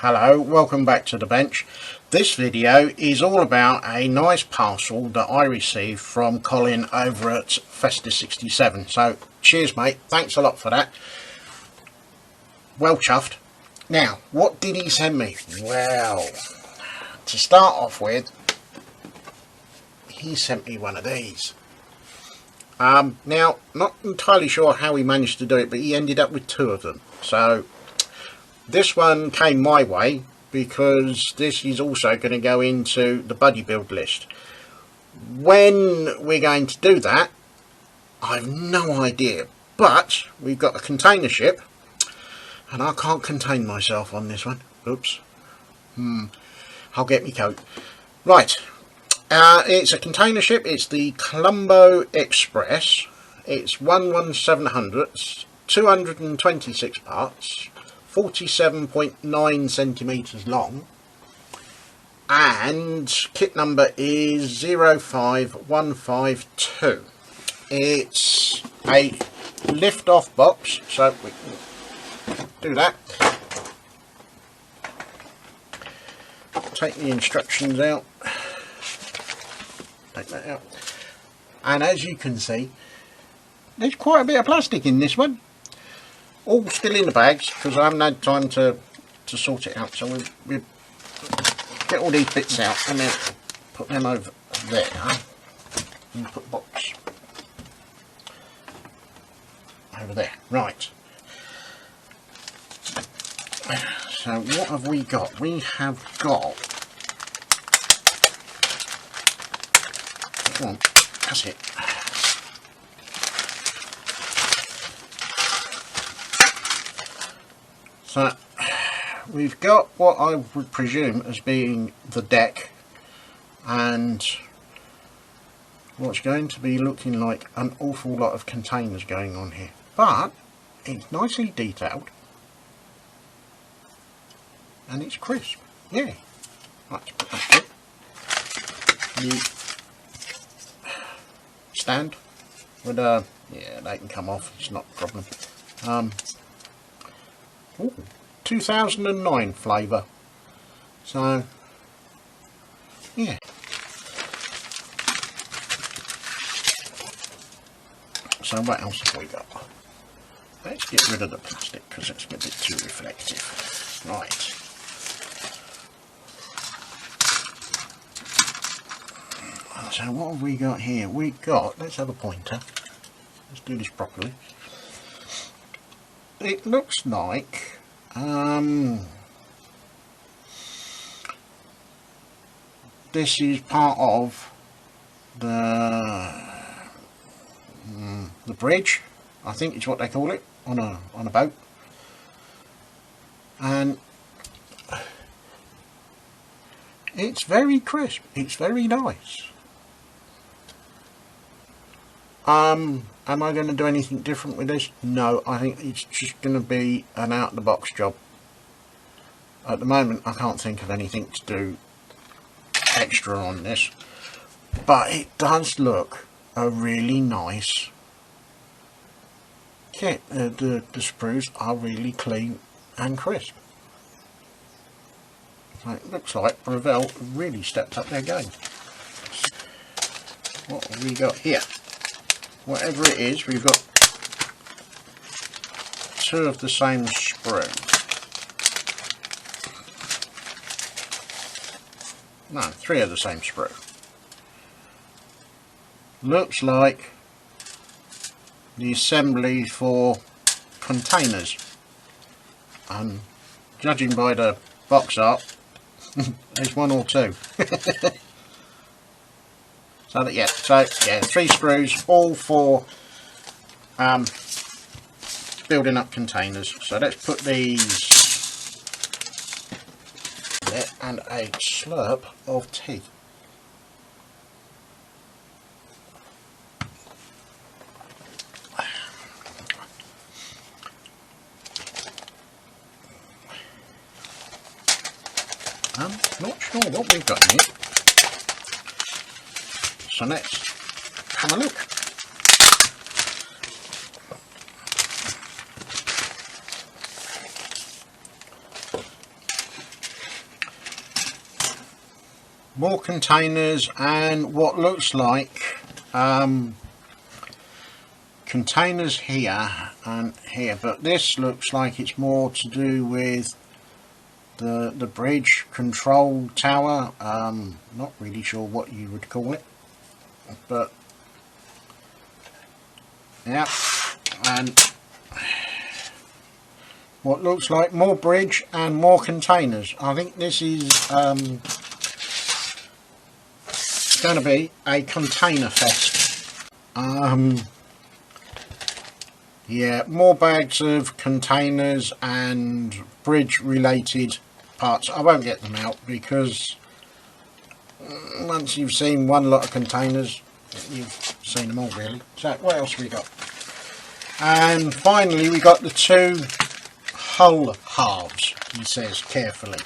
Hello, welcome back to the bench. This video is all about a nice parcel that I received from Colin over at Festa67. So cheers mate, thanks a lot for that. Well chuffed. Now, what did he send me? Well, to start off with, he sent me one of these. Now, not entirely sure how he managed to do it, but he ended up with two of them. So this one came my way because this is also going to go into the buddy build list. When we're going to do that, I've no idea, but we've got a container ship and I can't contain myself on this one. Oops. I'll get me coat. Right, it's a container ship. It's the Colombo Express. It's 11700, 226 parts, 47.9 centimetres long, and kit number is 05152. It's a lift off box, so we can do that. Take the instructions out, take that out, and as you can see, there's quite a bit of plastic in this one. All still in the bags because I haven't had time to sort it out. So we get all these bits out and then put them over there and put the box over there. Right. So what have we got? We have got. Come on, that's it. So we've got what I would presume as being the deck and what's going to be looking like an awful lot of containers going on here, but it's nicely detailed and it's crisp. Yeah, let's put that in. The stand with yeah, they can come off, it's not a problem. Ooh, 2009 flavour. So yeah. So what else have we got? Let's get rid of the plastic because it's a bit too reflective. Right. So what have we got here? We got, let's have a pointer. Let's do this properly. It looks like this is part of the bridge, I think is what they call it, on a boat, and it's very crisp, it's very nice. Am I going to do anything different with this? No, I think it's just going to be an out of the box job. At the moment I can't think of anything to do extra on this, but it does look a really nice kit. The sprues are really clean and crisp. So it looks like Breville really stepped up their game. What have we got here? Whatever it is, we've got two of the same sprue. No, three of the same sprue. Looks like the assembly for containers. And judging by the box art, there's one or two. So yeah, three sprues, all for building up containers. So let's put these there, and a slurp of tea. I'm not sure what we've got in here. So let's have a look. more containers and what looks like containers here and here, but this looks like it's more to do with the bridge control tower. Not really sure what you would call it, but yeah, and what looks like more bridge and more containers. I think this is going to be a container fest. Yeah, more bags of containers and bridge related parts. I won't get them out because once you've seen one lot of containers, you've seen them all really. So what else we got? And finally we got the two hull halves, he says carefully.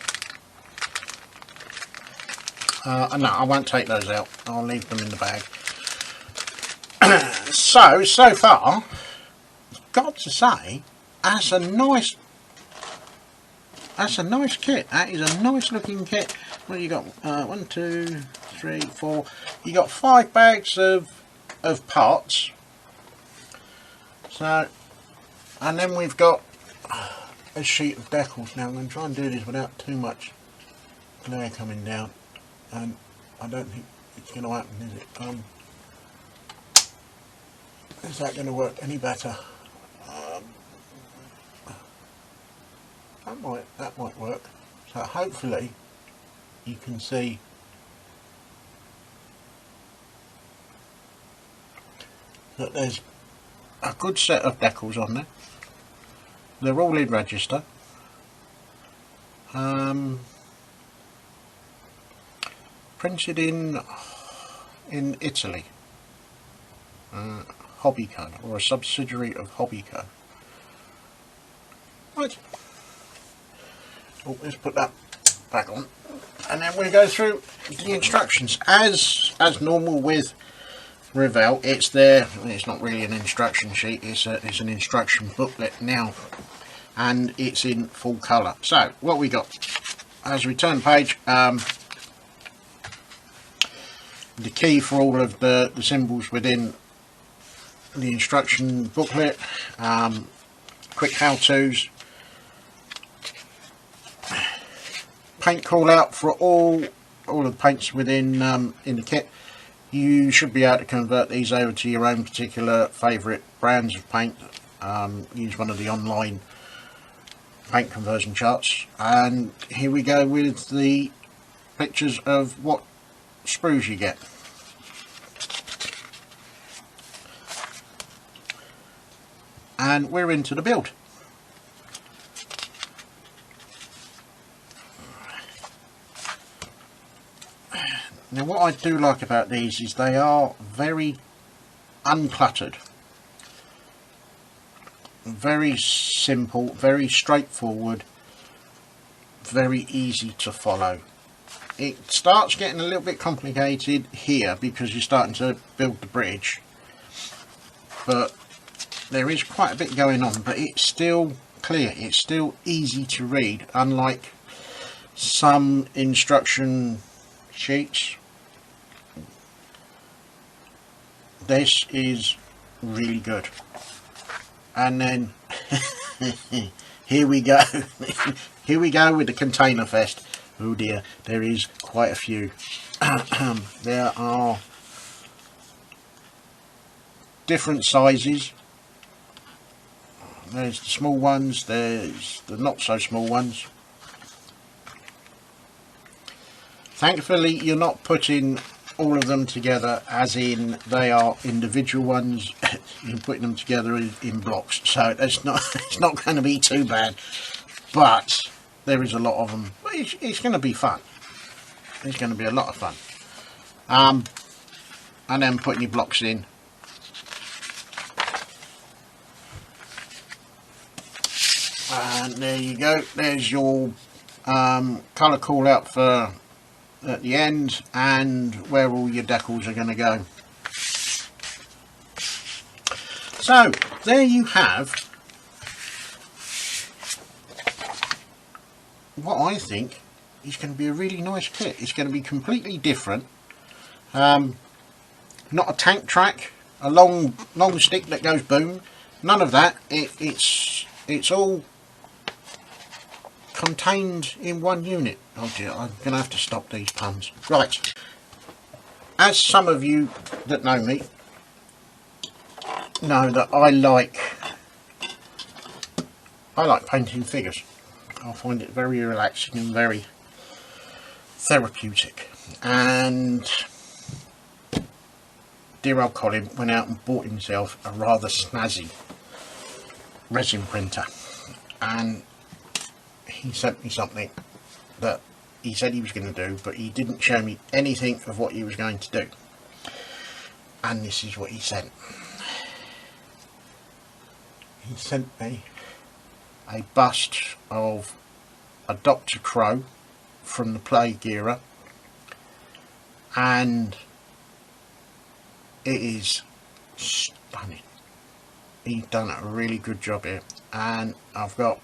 No, I won't take those out. I'll leave them in the bag. So far, got to say, that's a nice kit. That is a nice looking kit. What you got? 1, 2, 3, 4. You got 5 bags of parts. So, and then we've got a sheet of decals. Now I'm going to try and do this without too much glare coming down, and I don't think it's going to happen, is it? Is that going to work any better? That might work. So hopefully you can see that there's a good set of decals on there. They're all in register. Printed in Italy. Hobbyco, or a subsidiary of Hobbyco. Right. Oh, let's put that back on, and then we go through the instructions as normal with Revell. It's there. It's not really an instruction sheet. It's an instruction booklet now, and it's in full colour. So what we got as we turn page, the key for all of the symbols within the instruction booklet, quick how-tos, paint call out for all of the paints within in the kit. You should be able to convert these over to your own particular favourite brands of paint. Use one of the online paint conversion charts, and here we go with the pictures of what sprues you get. And we're into the build. Now what I do like about these is they are very uncluttered, very simple, very straightforward, very easy to follow. It starts getting a little bit complicated here because you're starting to build the bridge, but there is quite a bit going on, but it's still clear, it's still easy to read, unlike some instruction sheets. This is really good. And then here we go. Here we go with the container fest. Oh dear, there is quite a few. There are different sizes. There's the small ones, there's the not so small ones. Thankfully you're not putting all of them together as in they are individual ones. You're putting them together in blocks, so it's not going to be too bad, but there is a lot of them. But it's going to be fun. It's going to be a lot of fun. And then putting your blocks in. And there you go, there's your colour call out for at the end, and where all your decals are going to go. So there you have what I think is going to be a really nice kit. It's going to be completely different. Not a tank track, a long stick that goes boom. None of that. It's all contained in one unit. Oh dear, I'm going to have to stop these puns. Right. As some of you that know me know that I like painting figures. I find it very relaxing and very therapeutic. And dear old Colin went out and bought himself a rather snazzy resin printer, and he sent me something that he said he was going to do, but he didn't show me anything of what he was going to do. And this is what he sent. He sent me a bust of a Dr. Crow from the Plague era, and it is stunning. He's done a really good job here, and I've got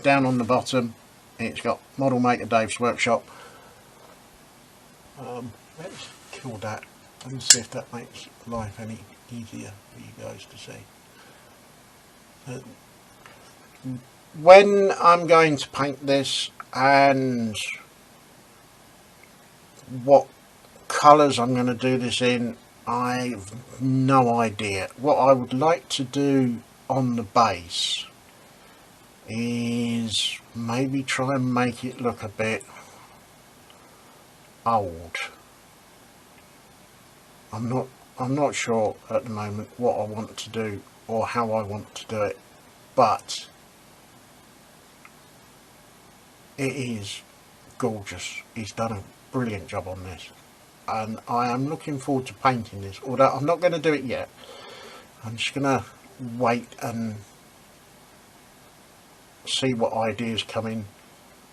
down on the bottom it's got Model Maker Dave's Workshop. Let's kill that and see if that makes life any easier for you guys to see. When I'm going to paint this and what colours I'm going to do this in, I've no idea. What I would like to do on the base is maybe try and make it look a bit old. I'm not sure at the moment what I want to do or how I want to do it, but it is gorgeous. He's done a brilliant job on this, and I am looking forward to painting this, although I'm not going to do it yet. I'm just going to wait and see what ideas come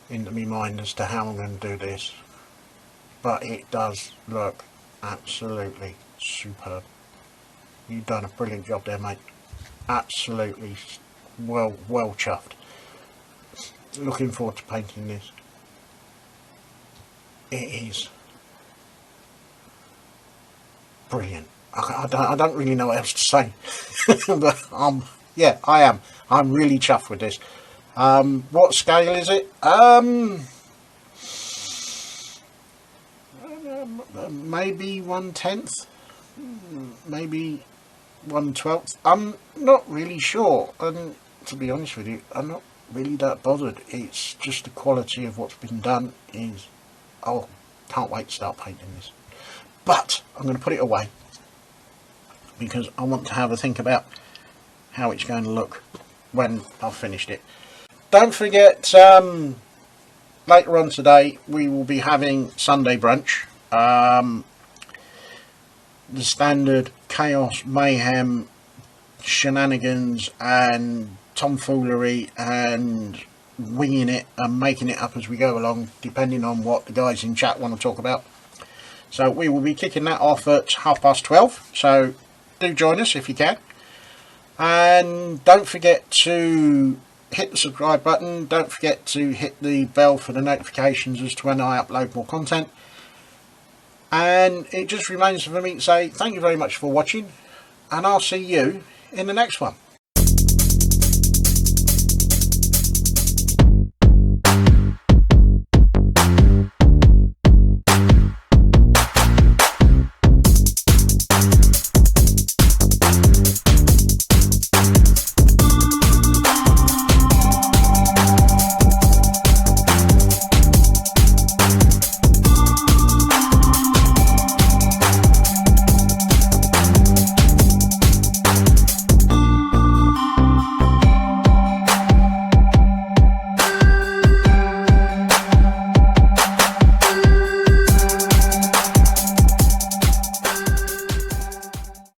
into my mind as to how I'm going to do this. But it does look absolutely superb. You've done a brilliant job there, mate. Absolutely well chuffed. Looking forward to painting this. It is brilliant. I don't really know what else to say. But yeah, I am. I'm really chuffed with this. What scale is it? Maybe 1/10, maybe 1/12. I'm not really sure, and to be honest with you, I'm not really that bothered. It's just the quality of what's been done is, oh, can't wait to start painting this. But I'm going to put it away because I want to have a think about how it's going to look when I've finished it. Don't forget, later on today we will be having Sunday brunch. The standard chaos, mayhem, shenanigans and tomfoolery and winging it and making it up as we go along, depending on what the guys in chat want to talk about. So we will be kicking that off at 12:30, so do join us if you can. And don't forget to hit the subscribe button. Don't forget to hit the bell for the notifications as to when I upload more content. And it just remains for me to say thank you very much for watching, and I'll see you in the next one.